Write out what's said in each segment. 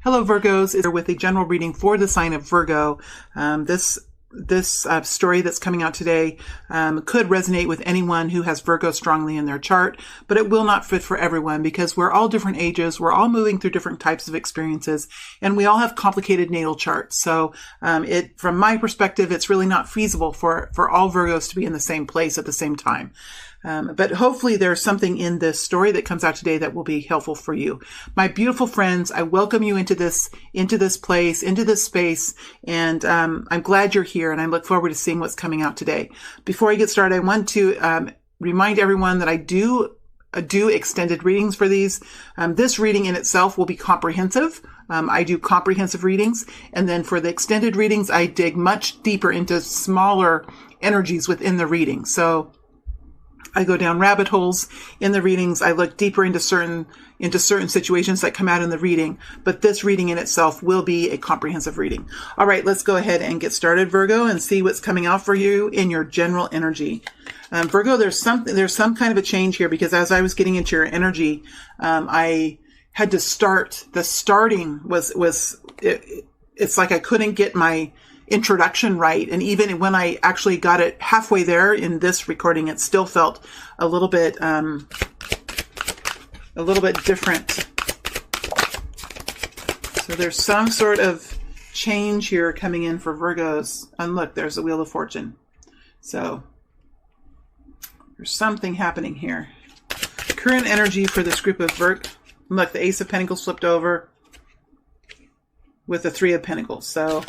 Hello Virgos, is here with a general reading for the sign of Virgo. This story that's coming out today could resonate with anyone who has Virgo strongly in their chart, but it will not fit for everyone because we're all different ages, we're all moving through different types of experiences, and we all have complicated natal charts. So from my perspective, it's really not feasible for all Virgos to be in the same place at the same time. But hopefully there's something in this story that comes out today that will be helpful for you. My beautiful friends, I welcome you into this place, into this space, and I'm glad you're here, and I look forward to seeing what's coming out today. Before I get started, I want to remind everyone that I do extended readings for these. This reading in itself will be comprehensive. I do comprehensive readings, and then for the extended readings, I dig much deeper into smaller energies within the reading. So I go down rabbit holes in the readings. I look deeper into certain situations that come out in the reading, but this reading in itself will be a comprehensive reading. All right, let's go ahead and get started, Virgo, and see what's coming out for you in your general energy. Virgo, there's some kind of a change here because as I was getting into your energy, I had to start. The starting it's like I couldn't get my introduction right, and even when I actually got it halfway there in this recording, it still felt a little bit different. So there's some sort of change here coming in for Virgos, and look, there's the Wheel of Fortune. So there's something happening here. Current energy for this group of Virgo. Look, the Ace of Pentacles flipped over with the Three of Pentacles. So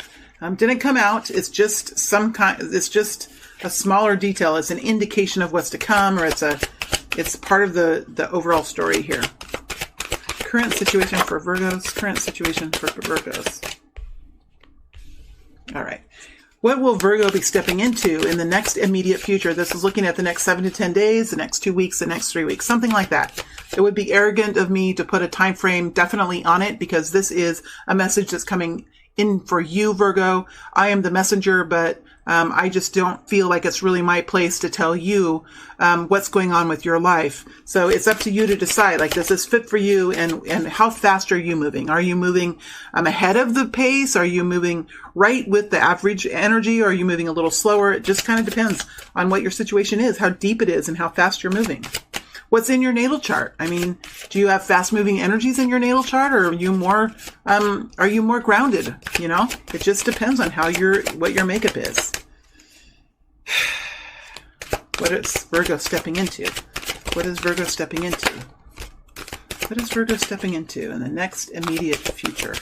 didn't come out. It's just it's just a smaller detail. It's an indication of what's to come, or it's part of the overall story here. Current situation for Virgos. Current situation for Virgos. All right. What will Virgo be stepping into in the next immediate future? This is looking at the next 7 to 10 days, the next 2 weeks, the next 3 weeks, something like that. It would be arrogant of me to put a time frame definitely on it because this is a message that's coming in for you, Virgo. I am the messenger, but I just don't feel like it's really my place to tell you what's going on with your life. So it's up to you to decide, like, does this fit for you, and how fast are you moving? Are you moving ahead of the pace? Are you moving right with the average energy? Or are you moving a little slower? It just kind of depends on what your situation is, how deep it is, and how fast you're moving. What's in your natal chart? I mean, do you have fast-moving energies in your natal chart, or are you more grounded? You know, it just depends on what your makeup is. What is Virgo stepping into? What is Virgo stepping into? What is Virgo stepping into in the next immediate future?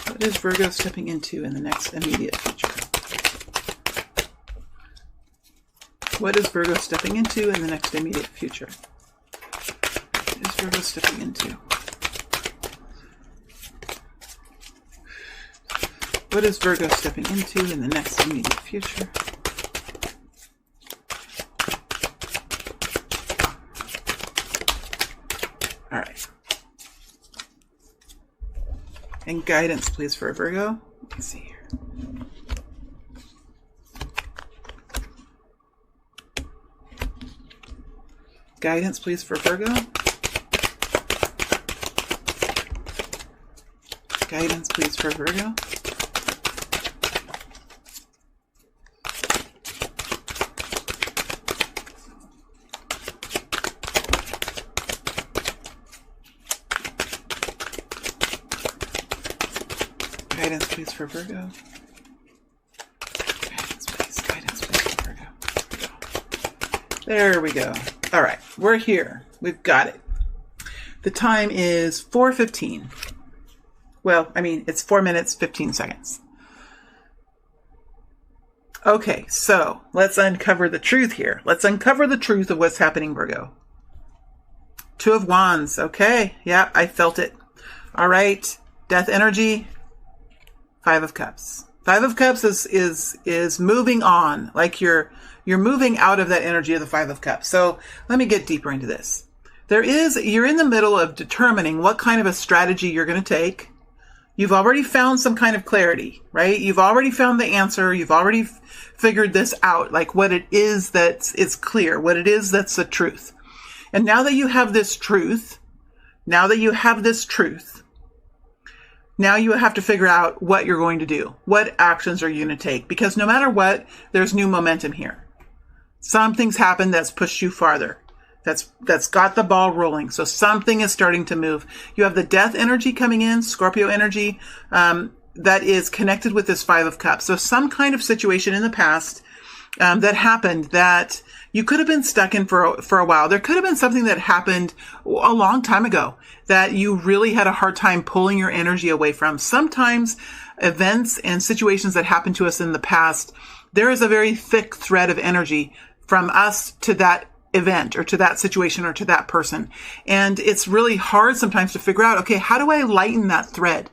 What is Virgo stepping into in the next immediate future? What is Virgo stepping into in the next immediate future? What is Virgo stepping into? What is Virgo stepping into in the next immediate future? All right. And guidance, please, for Virgo. Let me see here. Guidance, please, for Virgo. Guidance, please, for Virgo. Guidance, please, for Virgo. Guidance, please, for Virgo. There we go. All right, we're here. We've got it. The time is 4:15. Well, I mean, it's 4 minutes, 15 seconds. Okay, so let's uncover the truth here. Let's uncover the truth of what's happening, Virgo. Two of Wands. Okay, yeah, I felt it. All right, death energy. Five of Cups. Five of Cups is moving on, like you're moving out of that energy of the Five of Cups. So let me get deeper into this. You're in the middle of determining what kind of a strategy you're going to take. You've already found some kind of clarity, right? You've already found the answer. You've already figured this out, like what it is it's clear, what it is that's the truth. And now that you have this truth, now Now you have to figure out what you're going to do. What actions are you going to take? Because no matter what, there's new momentum here. Something's happened that's pushed you farther. That's got the ball rolling. So something is starting to move. You have the death energy coming in, Scorpio energy, that is connected with this Five of Cups. So some kind of situation in the past that happened that you could have been stuck in for a while. There could have been something that happened a long time ago that you really had a hard time pulling your energy away from. Sometimes events and situations that happened to us in the past, there is a very thick thread of energy from us to that event or to that situation or to that person. And it's really hard sometimes to figure out, okay, how do I lighten that thread?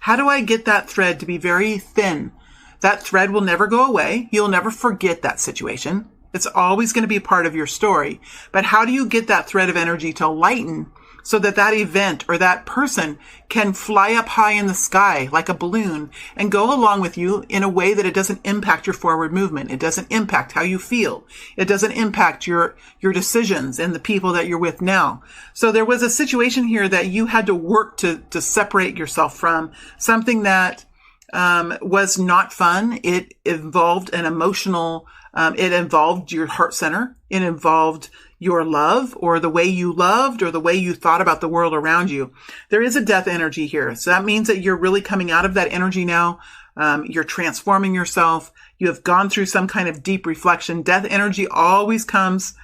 How do I get that thread to be very thin? That thread will never go away. You'll never forget that situation. It's always going to be part of your story. But how do you get that thread of energy to lighten so that that event or that person can fly up high in the sky like a balloon and go along with you in a way that it doesn't impact your forward movement? It doesn't impact how you feel. It doesn't impact your decisions and the people that you're with now. So there was a situation here that you had to work to separate yourself from, something that was not fun. It involved an emotional, it involved your heart center. It involved your love or the way you loved or the way you thought about the world around you. There is a death energy here. So that means that you're really coming out of that energy now. You're transforming yourself. You have gone through some kind of deep reflection. Death energy always comes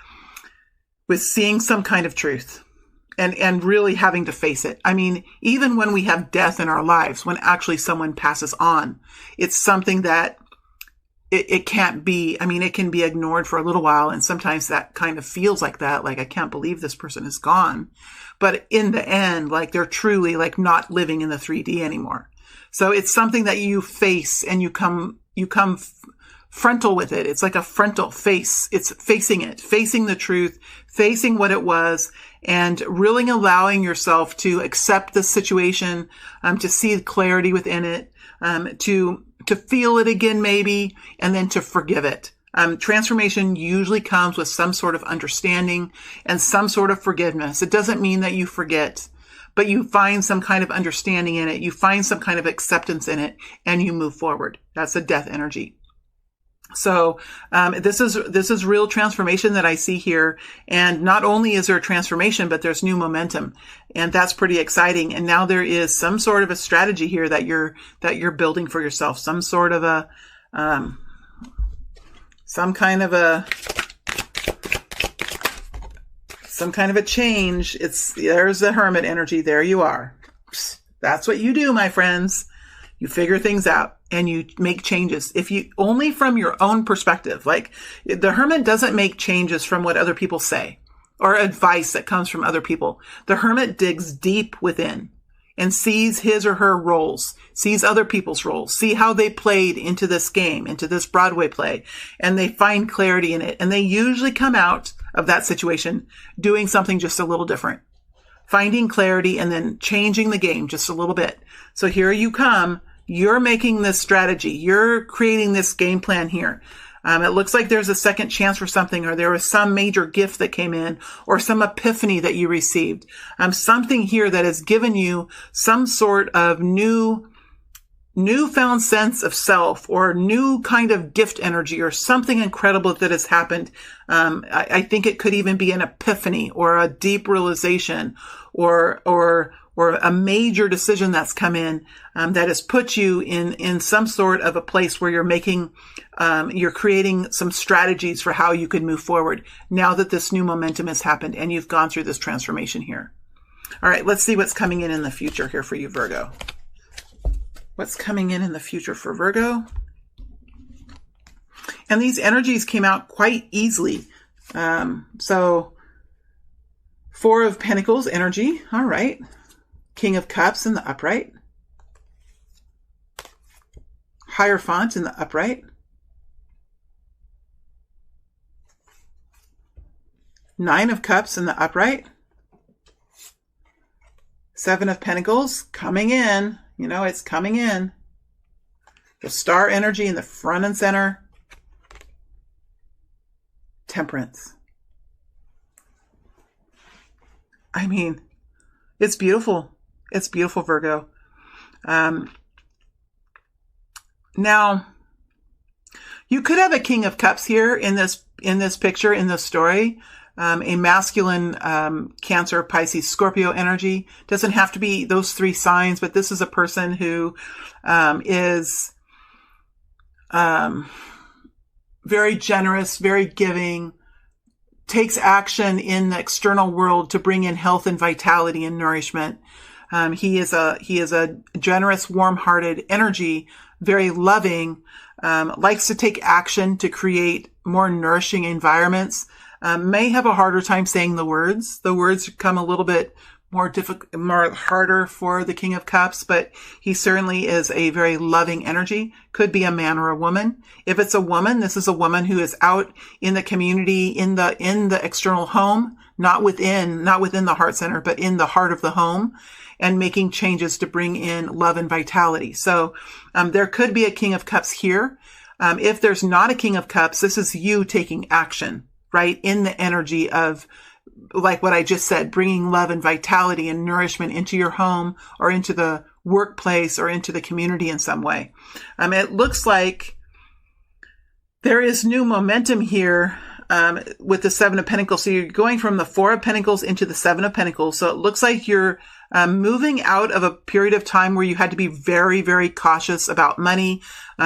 with seeing some kind of truth and really having to face it. I mean, even when we have death in our lives, when actually someone passes on, it's something that it can't be, I mean, it can be ignored for a little while. And sometimes that kind of feels like that, like, I can't believe this person is gone. But in the end, like, they're truly like not living in the 3D anymore. So it's something that you face and you come frontal with it. It's like a frontal face. It's facing it, facing the truth, facing what it was, and really allowing yourself to accept the situation, to see clarity within it, to feel it again, maybe, and then to forgive it. Transformation usually comes with some sort of understanding and some sort of forgiveness. It doesn't mean that you forget, but you find some kind of understanding in it. You find some kind of acceptance in it, and you move forward. That's a death energy. So this is real transformation that I see here. And not only is there a transformation, but there's new momentum. And that's pretty exciting. And now there is some sort of a strategy here that you're building for yourself. Some sort of a some kind of a change. There's the Hermit energy. There you are. That's what you do, my friends. You figure things out and you make changes. If you only from your own perspective, like the Hermit doesn't make changes from what other people say or advice that comes from other people. The Hermit digs deep within and sees his or her roles, sees other people's roles, see how they played into this game, into this Broadway play, and they find clarity in it. And they usually come out of that situation doing something just a little different, finding clarity and then changing the game just a little bit. So here you come. You're making this strategy. You're creating this game plan here. It looks like there's a second chance for something, or there was some major gift that came in, or some epiphany that you received. Something here that has given you some sort of newfound sense of self, or new kind of gift energy, or something incredible that has happened. I think it could even be an epiphany or a deep realization or a major decision that's come in that has put you in some sort of a place where you're creating some strategies for how you could move forward now that this new momentum has happened and you've gone through this transformation here. All right, let's see what's coming in the future here for you, Virgo. What's coming in the future for Virgo? And these energies came out quite easily. So Four of Pentacles energy. All right. King of Cups in the upright. Hierophant in the upright. Nine of Cups in the upright. Seven of Pentacles coming in. You know, it's coming in. The Star energy in the front and center. Temperance. I mean, it's beautiful. It's beautiful, Virgo. Now, you could have a King of Cups here in this picture, in this story. A masculine Cancer, Pisces, Scorpio energy. Doesn't have to be those three signs, but this is a person who is very generous, very giving, takes action in the external world to bring in health and vitality and nourishment. He is a generous, warm-hearted energy, very loving, likes to take action to create more nourishing environments. May have a harder time saying the words. The words come a little bit more difficult, more harder for the King of Cups, but he certainly is a very loving energy. Could be a man or a woman. If it's a woman, this is a woman who is out in the community, in the external home, not within the heart center, but in the heart of the home, and making changes to bring in love and vitality. So, there could be a King of Cups here. If there's not a King of Cups, this is you taking action, right? In the energy of, like what I just said, bringing love and vitality and nourishment into your home or into the workplace or into the community in some way. It looks like there is new momentum here with the Seven of Pentacles. So you're going from the Four of Pentacles into the Seven of Pentacles. So it looks like you're moving out of a period of time where you had to be very, very cautious about money.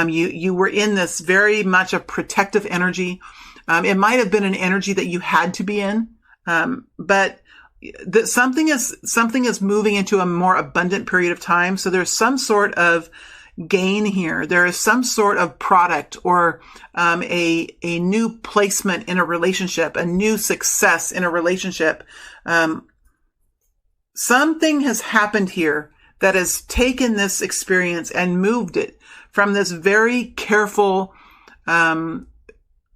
You were in this very much a protective energy. It might have been an energy that you had to be in, but something is moving into a more abundant period of time. So there's some sort of gain here. There is some sort of product or a new placement in a relationship, a new success in a relationship. Something has happened here that has taken this experience and moved it from this very careful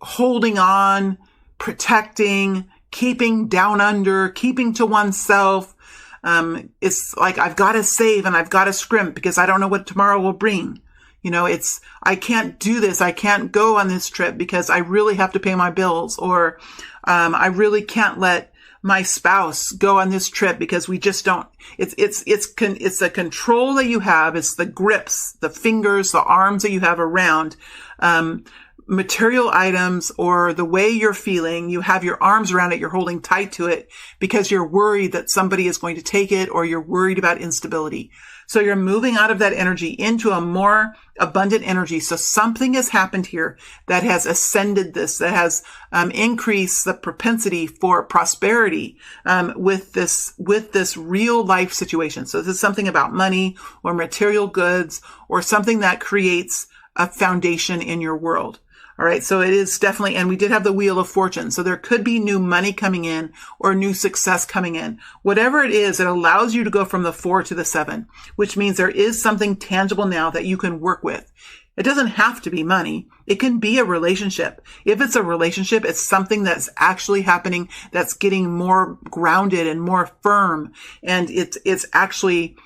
holding on, protecting, keeping down under, keeping to oneself. It's like, I've got to save and I've got to scrimp because I don't know what tomorrow will bring. You know, I can't do this. I can't go on this trip because I really have to pay my bills, or I really can't let my spouse go on this trip because we just don't. It's the control that you have. It's the grips, the fingers, the arms that you have around material items, or the way you're feeling. You have your arms around it. You're holding tight to it because you're worried that somebody is going to take it, or you're worried about instability. So you're moving out of that energy into a more abundant energy. So something has happened here that has ascended this, that has increased the propensity for prosperity with this real life situation. So this is something about money or material goods, or something that creates a foundation in your world. All right. So it is definitely, and we did have the Wheel of Fortune. So there could be new money coming in or new success coming in. Whatever it is, it allows you to go from the 4 to the 7, which means there is something tangible now that you can work with. It doesn't have to be money. It can be a relationship. If it's a relationship, it's something that's actually happening, that's getting more grounded and more firm. And it's actually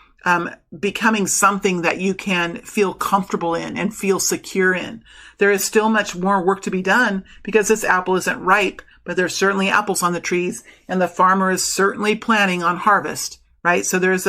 becoming something that you can feel comfortable in and feel secure in. There is still much more work to be done because this apple isn't ripe, but there's certainly apples on the trees, and the farmer is certainly planning on harvest, right? So there's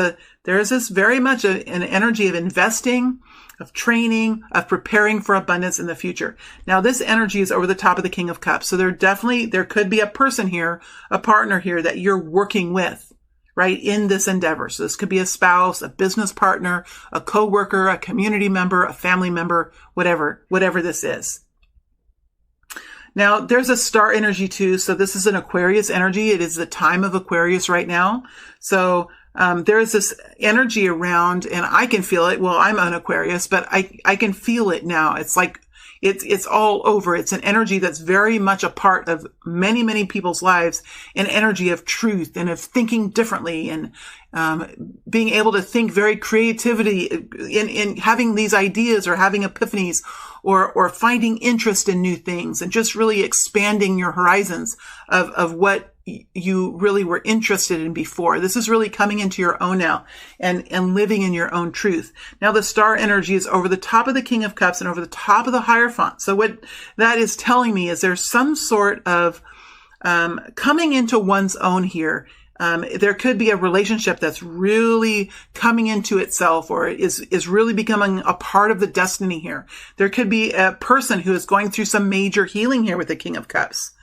this very much an energy of investing, of training, of preparing for abundance in the future. Now, this energy is over the top of the King of Cups. So there could be a person here, a partner here that you're working with, right, in this endeavor. So this could be a spouse, a business partner, a coworker, a community member, a family member, whatever this is. Now, there's a star energy too. So this is an Aquarius energy. It is the time of Aquarius right now. So there's this energy around, and I can feel it. Well, I'm an Aquarius, but I can feel it now. It's like it's all over. It's an energy that's very much a part of many, many people's lives, an energy of truth and of thinking differently, and being able to think very creativity in having these ideas, or having epiphanies, or finding interest in new things, and just really expanding your horizons of what you really were interested in before. This is really coming into your own now and living in your own truth. Now, the star energy is over the top of the King of Cups and over the top of the Hierophant. So what that is telling me is there's some sort of coming into one's own here, There could be a relationship that's really coming into itself or is really becoming a part of the destiny here. There could be a person who is going through some major healing here with the King of Cups.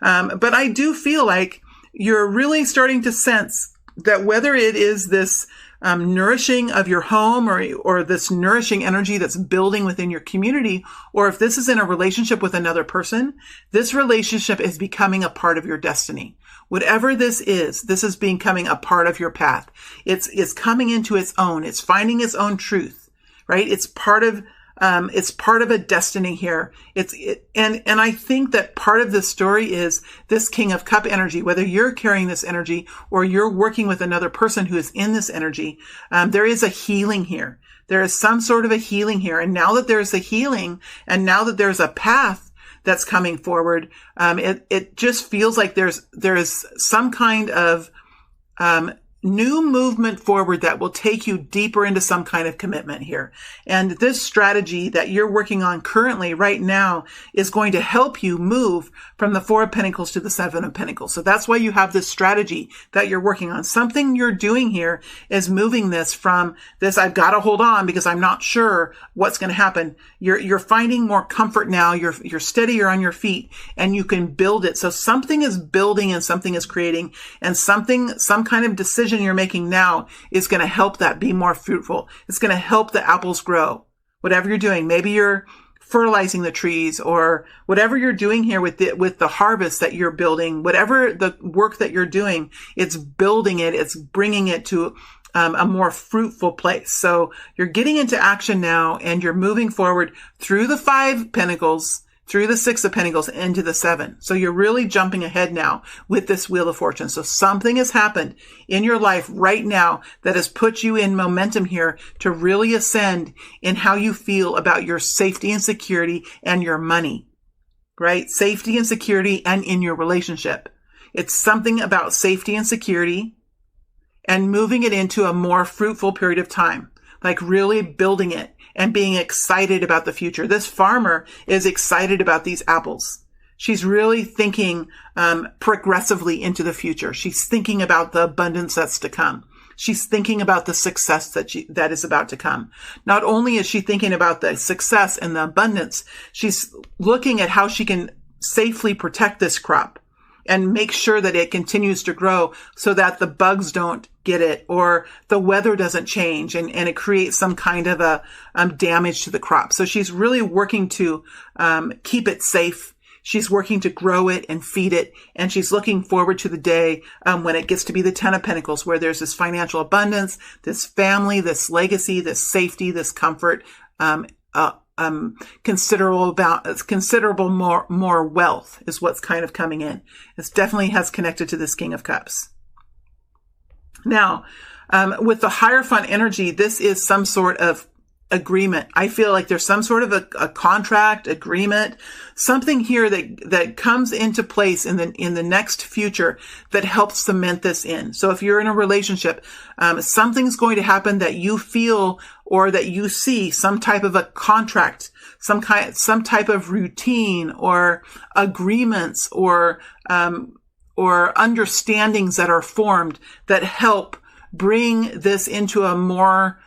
But I do feel like you're really starting to sense that whether it is this nourishing of your home or this nourishing energy that's building within your community, or if this is in a relationship with another person, this relationship is becoming a part of your destiny. Whatever this is becoming a part of your path. It's coming into its own. It's finding its own truth, right? It's part of a destiny here. And I think that part of the story is this King of Cup energy, whether you're carrying this energy or you're working with another person who is in this energy, there is a healing here. There is some sort of a healing here. And now that there's a healing and now that there's a path that's coming forward, it just feels like there is some kind of new movement forward that will take you deeper into some kind of commitment here. And this strategy that you're working on currently right now is going to help you move from the Four of Pentacles to the Seven of Pentacles. So that's why you have this strategy that you're working on. Something you're doing here is moving this from this, I've got to hold on because I'm not sure what's going to happen. You're finding more comfort now. You're steadier on your feet and you can build it. So something is building and something is creating, and some kind of decision you're making now is going to help that be more fruitful. It's going to help the apples grow. Whatever you're doing, maybe you're fertilizing the trees or whatever you're doing here with the harvest that you're building, whatever the work that you're doing, it's building it. It's bringing it to a more fruitful place. So you're getting into action now and you're moving forward through the Five Pentacles, through the Six of Pentacles into the Seven. So you're really jumping ahead now with this Wheel of Fortune. So something has happened in your life right now that has put you in momentum here to really ascend in how you feel about your safety and security and your money, right? Safety and security and in your relationship. It's something about safety and security and moving it into a more fruitful period of time, like really building it and being excited about the future. This farmer is excited about these apples. She's really thinking progressively into the future. She's thinking about the abundance that's to come. She's thinking about the success that is about to come. Not only is she thinking about the success and the abundance, she's looking at how she can safely protect this crop and make sure that it continues to grow so that the bugs don't get it or the weather doesn't change and it creates some kind of a damage to the crop. So she's really working to keep it safe. She's working to grow it and feed it. And she's looking forward to the day when it gets to be the Ten of Pentacles, where there's this financial abundance, this family, this legacy, this safety, this comfort, considerable more wealth is what's kind of coming in. It definitely has connected to this King of Cups. Now, with the Hierophant energy, this is some sort of agreement. I feel like there's some sort of a contract, agreement, something here that comes into place in the next future that helps cement this in. So if you're in a relationship, something's going to happen that you feel or that you see some type of a contract, some type of routine or agreements or understandings that are formed that help bring this into a more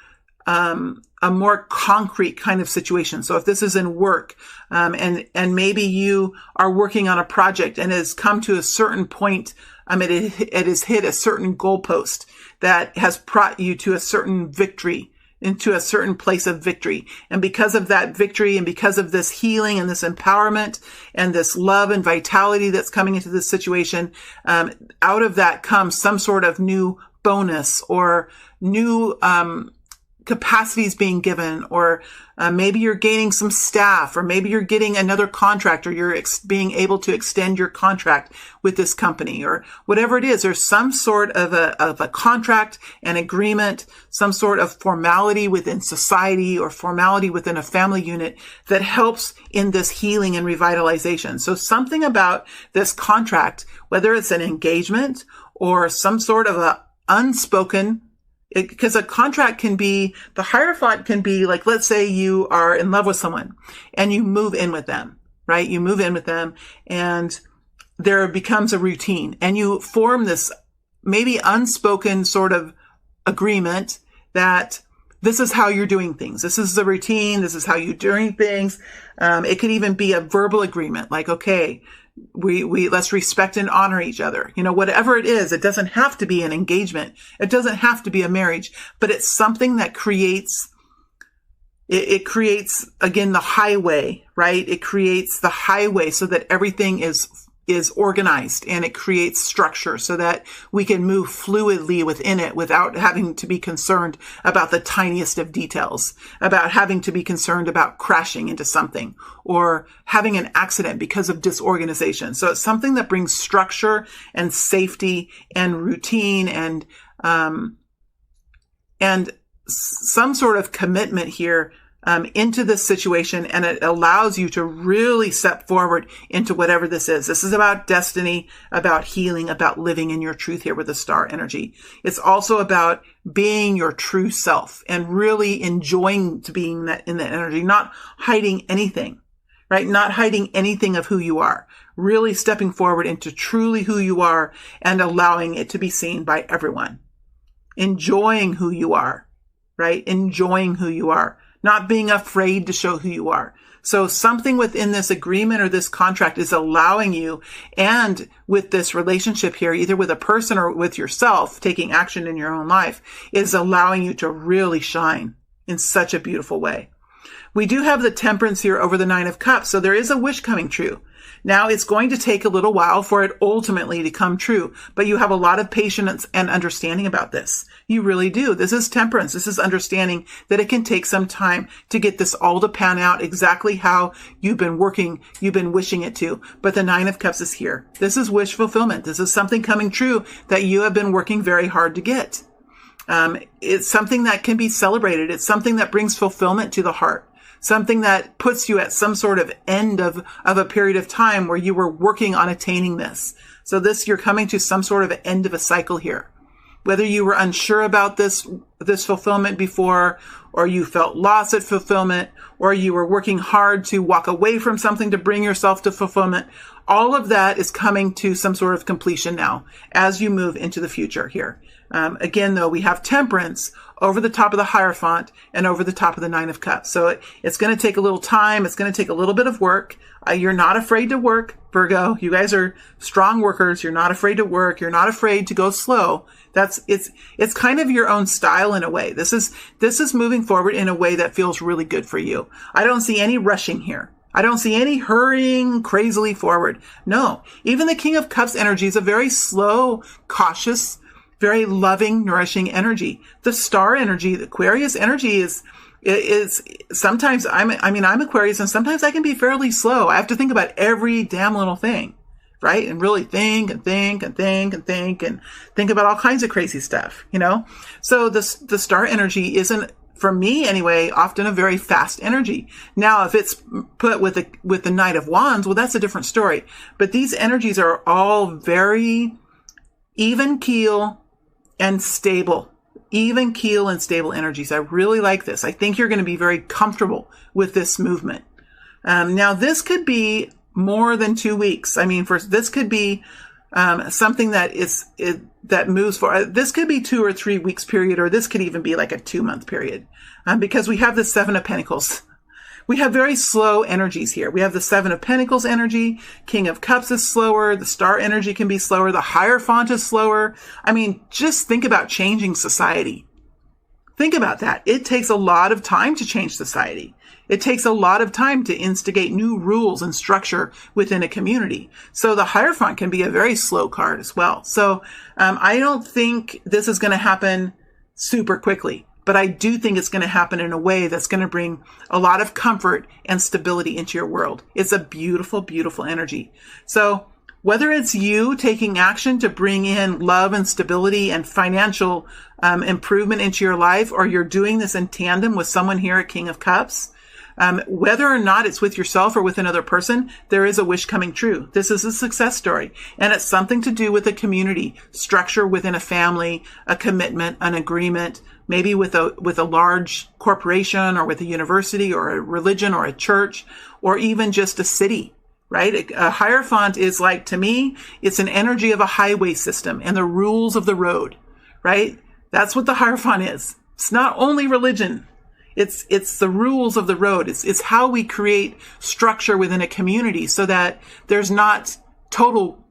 concrete kind of situation. So if this is in work, and maybe you are working on a project and it has come to a certain point, it has hit a certain goalpost that has brought you to a certain victory, into a certain place of victory. And because of that victory and because of this healing and this empowerment and this love and vitality that's coming into this situation, out of that comes some sort of new bonus or new, capacities being given, or maybe you're gaining some staff, or maybe you're getting another contract, or you're being able to extend your contract with this company, or whatever it is. There's some sort of a contract, an agreement, some sort of formality within society or formality within a family unit that helps in this healing and revitalization. So something about this contract, whether it's an engagement or some sort of a unspoken, because a contract can be, the Hierophant can be like, let's say you are in love with someone and you move in with them, right? You move in with them and there becomes a routine and you form this maybe unspoken sort of agreement that this is how you're doing things. This is the routine. This is how you're doing things. It could even be a verbal agreement, like, okay, we let's respect and honor each other. You know, whatever it is, it doesn't have to be an engagement. It doesn't have to be a marriage, but it's something that creates, it creates, again, the highway, right? It creates the highway so that everything is organized, and it creates structure so that we can move fluidly within it without having to be concerned about the tiniest of details, about having to be concerned about crashing into something or having an accident because of disorganization. So it's something that brings structure and safety and routine and some sort of commitment here into this situation, and it allows you to really step forward into whatever this is. This is about destiny, about healing, about living in your truth here with the star energy. It's also about being your true self and really enjoying to being that in that energy, not hiding anything, right? Not hiding anything of who you are. Really stepping forward into truly who you are and allowing it to be seen by everyone. Enjoying who you are, right? Enjoying who you are. Not being afraid to show who you are. So something within this agreement or this contract is allowing you, and with this relationship here, either with a person or with yourself, taking action in your own life, is allowing you to really shine in such a beautiful way. We do have the Temperance here over the Nine of Cups, so there is a wish coming true. Now, it's going to take a little while for it ultimately to come true, but you have a lot of patience and understanding about this. You really do. This is temperance. This is understanding that it can take some time to get this all to pan out exactly how you've been working, you've been wishing it to. But the Nine of Cups is here. This is wish fulfillment. This is something coming true that you have been working very hard to get. It's something that can be celebrated. It's something that brings fulfillment to the heart. Something that puts you at some sort of end of a period of time where you were working on attaining this. So you're coming to some sort of end of a cycle here. Whether you were unsure about this fulfillment before, or you felt lost at fulfillment, or you were working hard to walk away from something to bring yourself to fulfillment, all of that is coming to some sort of completion now as you move into the future here. Again, though, we have Temperance over the top of the Hierophant and over the top of the Nine of Cups. So it's going to take a little time. It's going to take a little bit of work. You're not afraid to work, Virgo. You guys are strong workers. You're not afraid to work. You're not afraid to go slow. It's kind of your own style in a way. This is moving forward in a way that feels really good for you. I don't see any rushing here. I don't see any hurrying crazily forward. No, even the King of Cups energy is a very slow, cautious, very loving, nourishing energy. The star energy, the Aquarius energy is sometimes I'm Aquarius, and sometimes I can be fairly slow. I have to think about every damn little thing, right? And really think and think and think and think and think about all kinds of crazy stuff, you know? So the star energy isn't, for me anyway, often a very fast energy. Now, if it's put with the Knight of Wands, well, that's a different story. But these energies are all very even keel and stable. Even keel and stable energies. I really like this. I think you're going to be very comfortable with this movement. Now, this could be more than 2 weeks. I mean, this could be something that that moves for. This could be 2 or 3 weeks period, or this could even be like a 2-month period, because we have the Seven of Pentacles. We have very slow energies here. We have the Seven of Pentacles energy. King of Cups is slower. The star energy can be slower. The Hierophant is slower. I mean, just think about changing society. Think about that. It takes a lot of time to change society. It takes a lot of time to instigate new rules and structure within a community. So the Hierophant can be a very slow card as well. So I don't think this is going to happen super quickly. But I do think it's going to happen in a way that's going to bring a lot of comfort and stability into your world. It's a beautiful, beautiful energy. So whether it's you taking action to bring in love and stability and financial improvement into your life, or you're doing this in tandem with someone here at King of Cups, whether or not it's with yourself or with another person, there is a wish coming true. This is a success story, and it's something to do with a community structure within a family, a commitment, an agreement, maybe with a large corporation or with a university or a religion or a church, or even just a city, right? A Hierophant is like, to me, it's an energy of a highway system and the rules of the road, right? That's what the Hierophant is. It's not only religion. It's the rules of the road. It's how we create structure within a community so that there's not total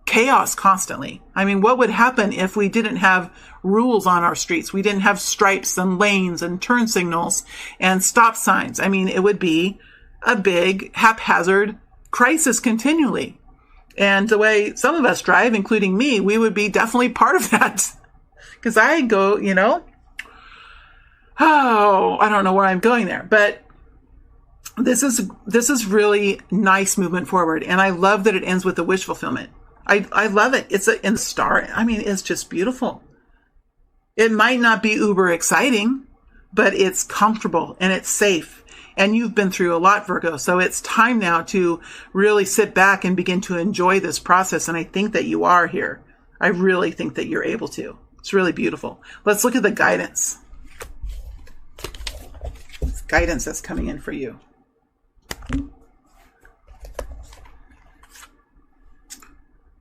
chaos constantly. I mean, what would happen if we didn't have rules on our streets? We didn't have stripes and lanes and turn signals and stop signs. I mean, it would be a big haphazard crisis continually. And the way some of us drive, including me, we would be definitely part of that. Because I go, I don't know where I'm going there, but this is really nice movement forward. And I love that it ends with a wish fulfillment. I love it. It's in star. I mean, it's just beautiful. It might not be uber exciting, but it's comfortable and it's safe. And you've been through a lot, Virgo. So it's time now to really sit back and begin to enjoy this process. And I think that you are here. I really think that you're able to. It's really beautiful. Let's look at the guidance. It's guidance that's coming in for you.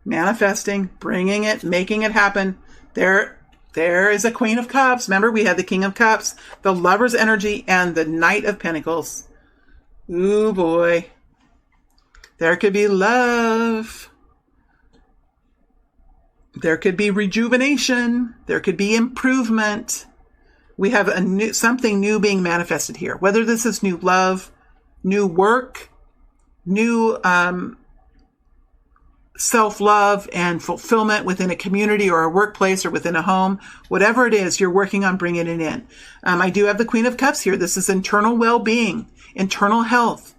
Manifesting, bringing it, making it happen. There is a Queen of Cups. Remember, we had the King of Cups, the Lover's energy, and the Knight of Pentacles. Ooh, boy. There could be love. There could be rejuvenation. There could be improvement. We have something new being manifested here. Whether this is new love, new work, new self-love and fulfillment within a community or a workplace or within a home, whatever it is, you're working on bringing it in. I do have the Queen of Cups here. This is internal well-being, internal health,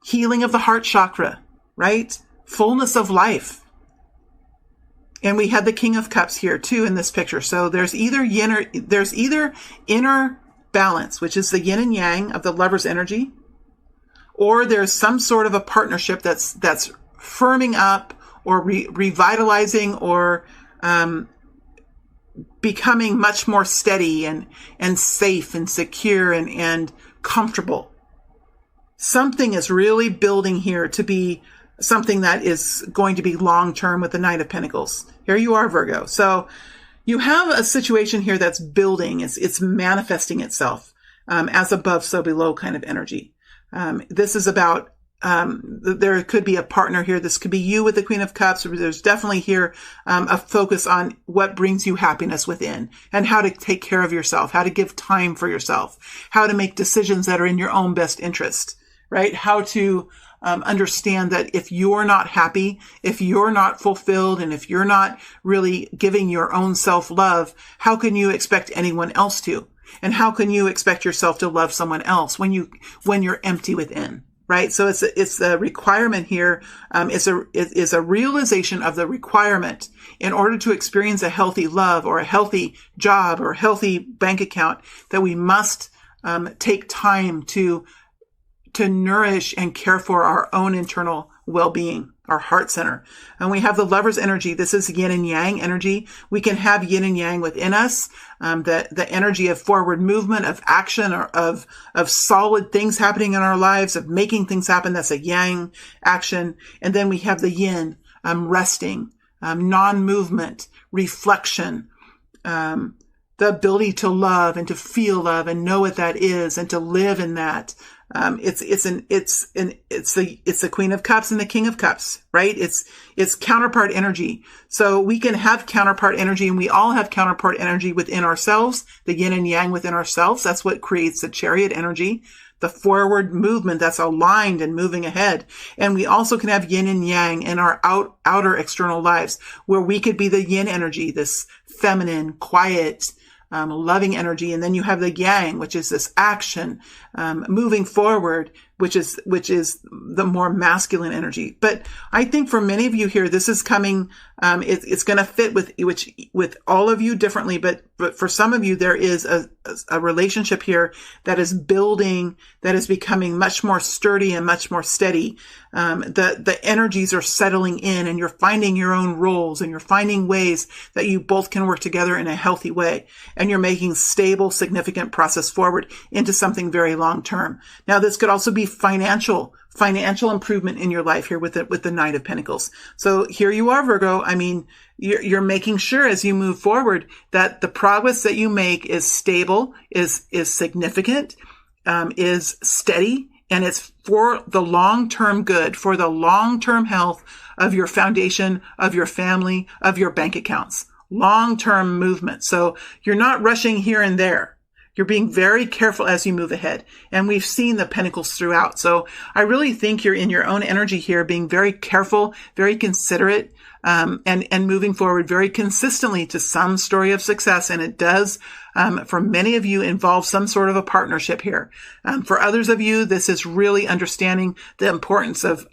healing of the heart chakra, right? Fullness of life. And we had the King of Cups here too in this picture. So there's either inner balance, which is the yin and yang of the Lover's energy, or there's some sort of a partnership that's firming up or revitalizing or becoming much more steady and safe and secure and comfortable. Something is really building here to be something that is going to be long-term with the Knight of Pentacles. Here you are, Virgo. So you have a situation here that's building. It's manifesting itself as above, so below kind of energy. This is about there could be a partner here. This could be you with the Queen of Cups. There's definitely here a focus on what brings you happiness within and how to take care of yourself, how to give time for yourself, how to make decisions that are in your own best interest, right? How to understand that if you're not happy, if you're not fulfilled, and if you're not really giving your own self-love, how can you expect anyone else to? And how can you expect yourself to love someone else when you're empty within? Right. So it's a requirement here. Is a realization of the requirement in order to experience a healthy love or a healthy job or a healthy bank account, that we must take time to nourish and care for our own internal well-being, our heart center. And we have the Lover's energy. This is yin and yang energy. We can have yin and yang within us. The energy of forward movement, of action, or of solid things happening in our lives, of making things happen. That's a yang action. And then we have the yin, resting, non-movement, reflection, the ability to love and to feel love and know what that is and to live in that. It's the Queen of Cups and the King of Cups, right? It's counterpart energy. So we can have counterpart energy, and we all have counterpart energy within ourselves, the yin and yang within ourselves. That's what creates the Chariot energy, the forward movement that's aligned and moving ahead. And we also can have yin and yang in our outer external lives, where we could be the yin energy, this feminine, quiet, loving energy. And then you have the yang, which is this action, moving forward, which is the more masculine energy. But I think for many of you here, this is coming, it's going to fit with all of you differently. But for some of you, there is a relationship here that is building, that is becoming much more sturdy and much more steady. The energies are settling in, and you're finding your own roles, and you're finding ways that you both can work together in a healthy way. And you're making stable, significant process forward into something very long term. Now, this could also be financial improvement in your life here with the Knight of Pentacles. So here you are, Virgo. I mean, you're making sure as you move forward that the progress that you make is stable, is significant, is steady, and it's for the long-term good, for the long-term health of your foundation, of your family, of your bank accounts. Long-term movement. So you're not rushing here and there. You're being very careful as you move ahead. And we've seen the pentacles throughout. So I really think you're in your own energy here, being very careful, very considerate, and moving forward very consistently to some story of success. And it does, for many of you, involve some sort of a partnership here. For others of you, this is really understanding the importance of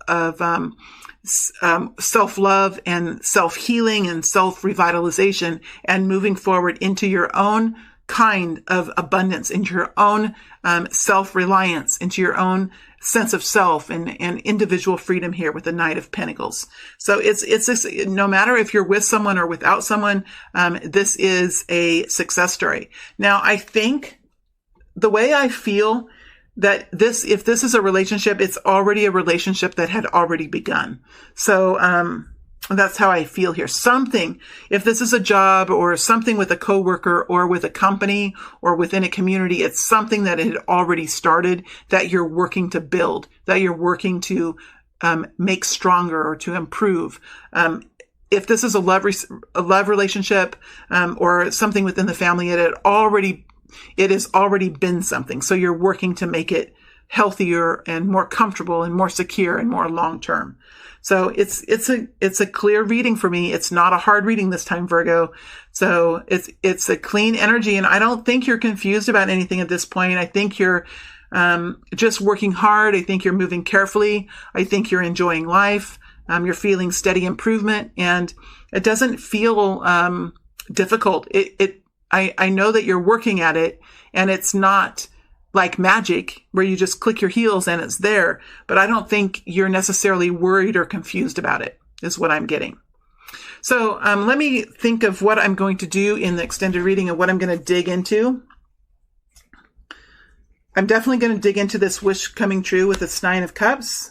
self-love and self-healing and self-revitalization and moving forward into your own kind of abundance, into your own self-reliance, into your own sense of self and individual freedom here with the Knight of Pentacles. So it's no matter if you're with someone or without someone, this is a success story. Now, I think the way I feel that if this is a relationship, it's already a relationship that had already begun. So, that's how I feel here. Something, if this is a job or something with a coworker or with a company or within a community, it's something that had already started that you're working to build, that you're working to make stronger or to improve. If this is a love relationship or something within the family, it has already been something. So you're working to make it healthier and more comfortable and more secure and more long term. So it's a clear reading for me. It's not a hard reading this time, Virgo. So it's a clean energy, and I don't think you're confused about anything at this point. I think you're just working hard. I think you're moving carefully. I think you're enjoying life. You're feeling steady improvement, and it doesn't feel difficult. I know that you're working at it, and it's not like magic where you just click your heels and it's there. But I don't think you're necessarily worried or confused about it, is what I'm getting. So let me think of what I'm going to do in the extended reading and what I'm going to dig into. I'm definitely going to dig into this wish coming true with this Nine of Cups.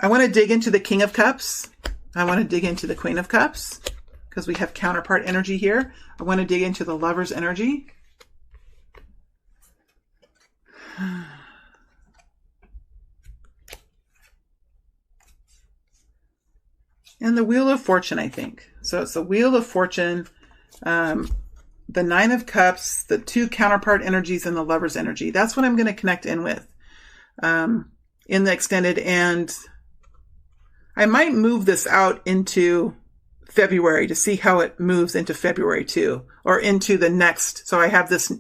I want to dig into the King of Cups. I want to dig into the Queen of Cups because we have counterpart energy here. I want to dig into the Lover's energy. And the Wheel of Fortune, I think. So it's the Wheel of Fortune, the Nine of Cups, the two counterpart energies, and the Lover's energy. That's what I'm going to connect in with in the extended. And I might move this out into February to see how it moves into February too, or into the next. So I have this,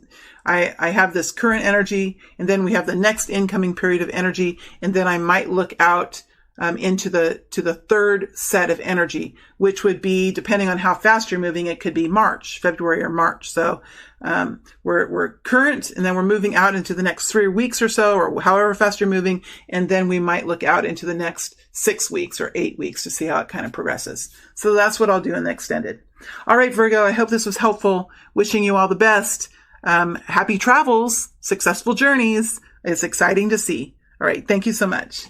I have this current energy, and then we have the next incoming period of energy, and then I might look out into the third set of energy, which would be, depending on how fast you're moving, it could be February or March. So we're current, and then we're moving out into the next 3 weeks or so, or however fast you're moving, and then we might look out into the next 6 weeks or 8 weeks to see how it kind of progresses. So that's what I'll do in the extended. All right, Virgo, I hope this was helpful. Wishing you all the best. Happy travels, successful journeys. It's exciting to see. All right, thank you so much.